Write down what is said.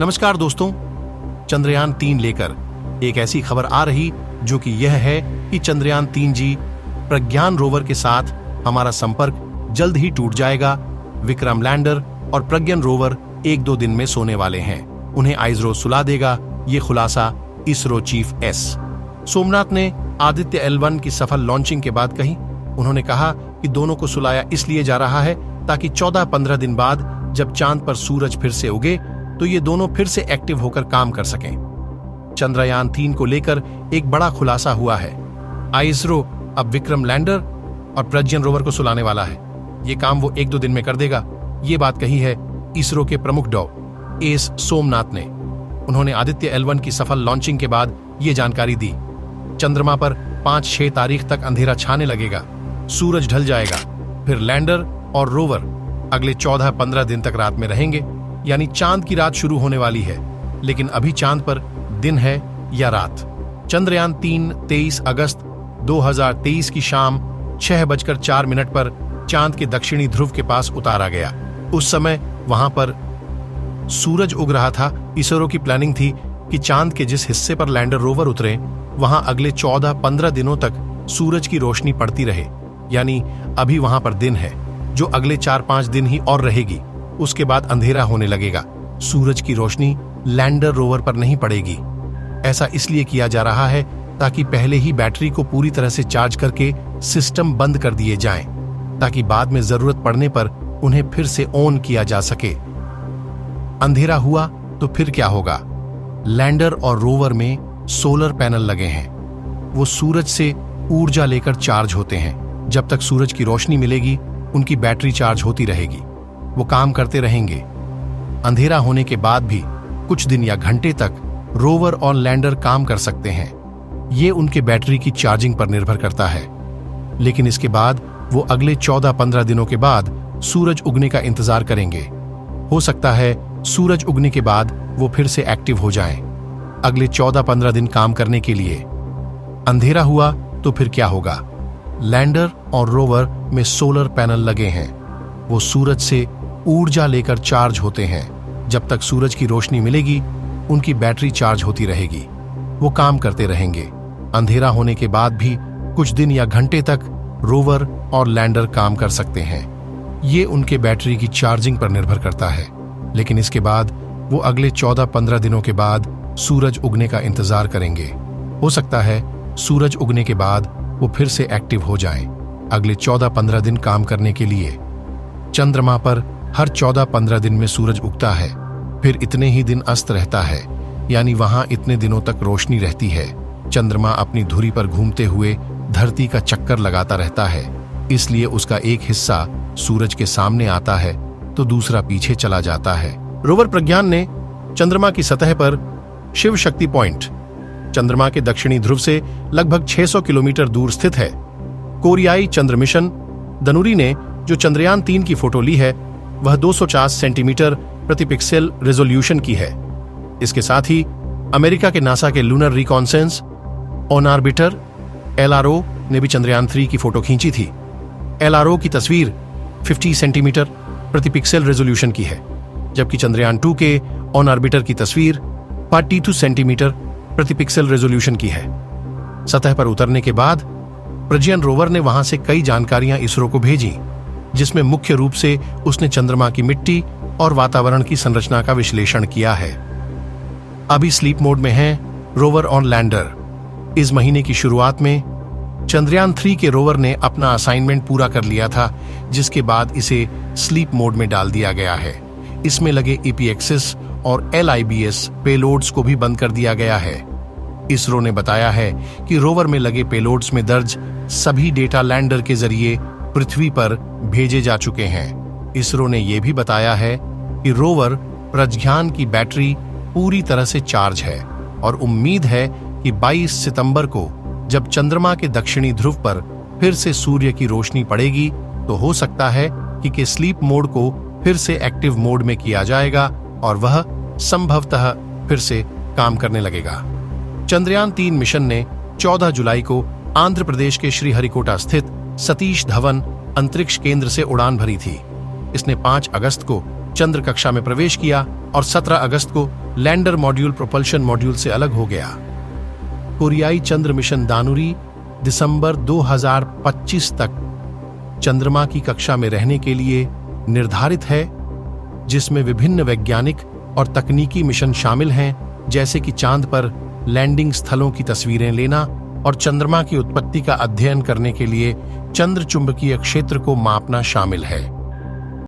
नमस्कार दोस्तों, चंद्रयान-3 लेकर एक ऐसी खबर आ रही जो कि यह है कि चंद्रयान-3G प्रज्ञान रोवर के साथ हमारा संपर्क जल्द ही टूट जाएगा। विक्रम लैंडर और प्रज्ञान रोवर 1-2 दिन में सोने वाले हैं। उन्हें आइसरो सुला देगा। ये खुलासा इसरो चीफ एस सोमनाथ ने आदित्य L1 की सफल लॉन्चिंग के बाद कही। उन्होंने कहा कि दोनों को सुलाया इसलिए जा रहा है ताकि 14-15 दिन बाद जब चांद पर सूरज फिर से उगे तो ये दोनों फिर से एक्टिव होकर काम कर सकें। चंद्रयान-3 को लेकर एक बड़ा खुलासा हुआ है। आइसरो अब विक्रम लैंडर और प्रज्ञान रोवर को सुलाने वाला है। ये काम वो 1-2 दिन में कर देगा। ये बात कही है इसरो के प्रमुख डॉ. एस सोमनाथ ने। उन्होंने आदित्य L1 की सफल लॉन्चिंग के बाद ये जानकारी दी। चंद्रमा पर 5-6 तारीख तक अंधेरा छाने लगेगा, सूरज ढल जाएगा, फिर लैंडर और रोवर अगले 14-15 दिन तक रात में रहेंगे, यानी चांद की रात शुरू होने वाली है। लेकिन अभी चांद पर दिन है या रात। चंद्रयान-3 23 अगस्त 2023 की शाम 6:04 पर चांद के दक्षिणी ध्रुव के पास उतारा गया। उस समय वहां पर सूरज उग रहा था। इसरो की प्लानिंग थी कि चांद के जिस हिस्से पर लैंडर रोवर उतरे वहां अगले 14-15 दिनों तक सूरज की रोशनी पड़ती रहे, यानी अभी वहां पर दिन है जो अगले 4-5 दिन ही और रहेगी। उसके बाद अंधेरा होने लगेगा। सूरज की रोशनी लैंडर रोवर पर नहीं पड़ेगी। ऐसा इसलिए किया जा रहा है ताकि पहले ही बैटरी को पूरी तरह से चार्ज करके सिस्टम बंद कर दिए जाएं, ताकि बाद में जरूरत पड़ने पर उन्हें फिर से ऑन किया जा सके। अंधेरा हुआ तो फिर क्या होगा? लैंडर और रोवर में सोलर पैनल लगे हैं। वो सूरज से ऊर्जा लेकर चार्ज होते हैं। जब तक सूरज की रोशनी मिलेगी उनकी बैटरी चार्ज होती रहेगी। वो काम करते रहेंगे। अंधेरा होने के बाद भी कुछ दिन या घंटे तक रोवर और लैंडर काम कर सकते हैं। ये उनके बैटरी की चार्जिंग पर निर्भर करता है। लेकिन इसके बाद वो अगले 14-15 दिनों के बाद सूरज उगने का इंतजार करेंगे। हो सकता है सूरज उगने के बाद वो फिर से एक्टिव हो जाएं, अगले 14-15 दिन काम करने के लिए। अंधेरा हुआ तो फिर क्या होगा? लैंडर और रोवर में सोलर पैनल लगे हैं। वो सूरज से ऊर्जा लेकर चार्ज होते हैं। जब तक सूरज की रोशनी मिलेगी उनकी बैटरी चार्ज होती रहेगी। वो काम करते रहेंगे। अंधेरा होने के बाद भी कुछ दिन या घंटे तक रोवर और लैंडर काम कर सकते हैं। ये उनके बैटरी की चार्जिंग पर निर्भर करता है। लेकिन इसके बाद वो अगले 14-15 दिनों के बाद सूरज उगने का इंतजार करेंगे। हो सकता है सूरज उगने के बाद वो फिर से एक्टिव हो जाएं, अगले 14-15 दिन काम करने के लिए। चंद्रमा पर हर 14-15 दिन में सूरज उगता है, फिर इतने ही दिन अस्त रहता है, यानी वहां इतने दिनों तक रोशनी रहती है। चंद्रमा अपनी धुरी पर घूमते हुए धरती का चक्कर लगाता रहता है, इसलिए उसका एक हिस्सा सूरज के सामने आता है तो दूसरा पीछे चला जाता है। रोवर प्रज्ञान ने चंद्रमा की सतह पर शिव शक्ति पॉइंट, चंद्रमा के दक्षिणी ध्रुव से लगभग 600 किलोमीटर दूर स्थित है। कोरियाई चंद्र मिशन दनुरी ने जो चंद्रयान-3 की फोटो ली है वह 250 सेंटीमीटर प्रति पिक्सल रेजोल्यूशन की है। इसके साथ ही अमेरिका के नासा के lunar reconnaissance on orbiter LRO ने भी चंद्रयान-3 की फोटो खींची थी। LRO की तस्वीर 50 सेंटीमीटर प्रति पिक्सल रेजोल्यूशन की है, जबकि चंद्रयान-2 के ऑन ऑर्बिटर की तस्वीर 42 सेंटीमीटर प्रति पिक्सल रेजोल्यूशन की है। सतह पर उतरने के बाद प्रज्ञान रोवर ने वहां से कई जानकारियां इसरो को भेजी, जिसमें मुख्य रूप से उसने चंद्रमा की मिट्टी और वातावरण की संरचना का विश्लेषण किया है। अभी स्लीप मोड में हैं रोवर और लैंडर। इस महीने की शुरुआत में चंद्रयान-3 के रोवर ने अपना असाइनमेंट पूरा कर लिया था, जिसके बाद इसे स्लीप मोड में डाल दिया गया है। इसमें लगे EPIXIS और LIBS पेलोड्स को भी बंद कर दिया गया है। इसरो ने बताया है कि रोवर में लगे पेलोड्स में दर्ज सभी डेटा लैंडर के जरिए पृथ्वी पर भेजे जा चुके हैं। इसरो ने यह भी बताया है कि रोवर प्रज्ञान की बैटरी पूरी तरह से चार्ज है और उम्मीद है कि 22 सितंबर को जब चंद्रमा के दक्षिणी ध्रुव पर फिर से सूर्य की रोशनी पड़ेगी तो हो सकता है कि स्लीप मोड को फिर से एक्टिव मोड में किया जाएगा और वह संभवतः फिर से काम करने लगेगा। चंद्रयान-3 मिशन ने 14 जुलाई को आंध्र प्रदेश के श्रीहरिकोटा स्थित सतीश धवन अंतरिक्ष केंद्र से उड़ान भरी थी। इसने 5 अगस्त को चंद्र कक्षा में प्रवेश किया और 17 अगस्त को लैंडर मॉड्यूल प्रोपल्शन मॉड्यूल से अलग हो गया। कोरियाई चंद्र मिशन दानुरी दिसंबर 2025 तक चंद्रमा की कक्षा में रहने के लिए निर्धारित है, जिसमें विभिन्न वैज्ञानिक और तकनीकी मिशन शामिल हैं, जैसे कि चांद पर लैंडिंग स्थलों की तस्वीरें लेना और चंद्रमा की उत्पत्ति का अध्ययन करने के लिए चंद्र चुंबकीय क्षेत्र को मापना शामिल है।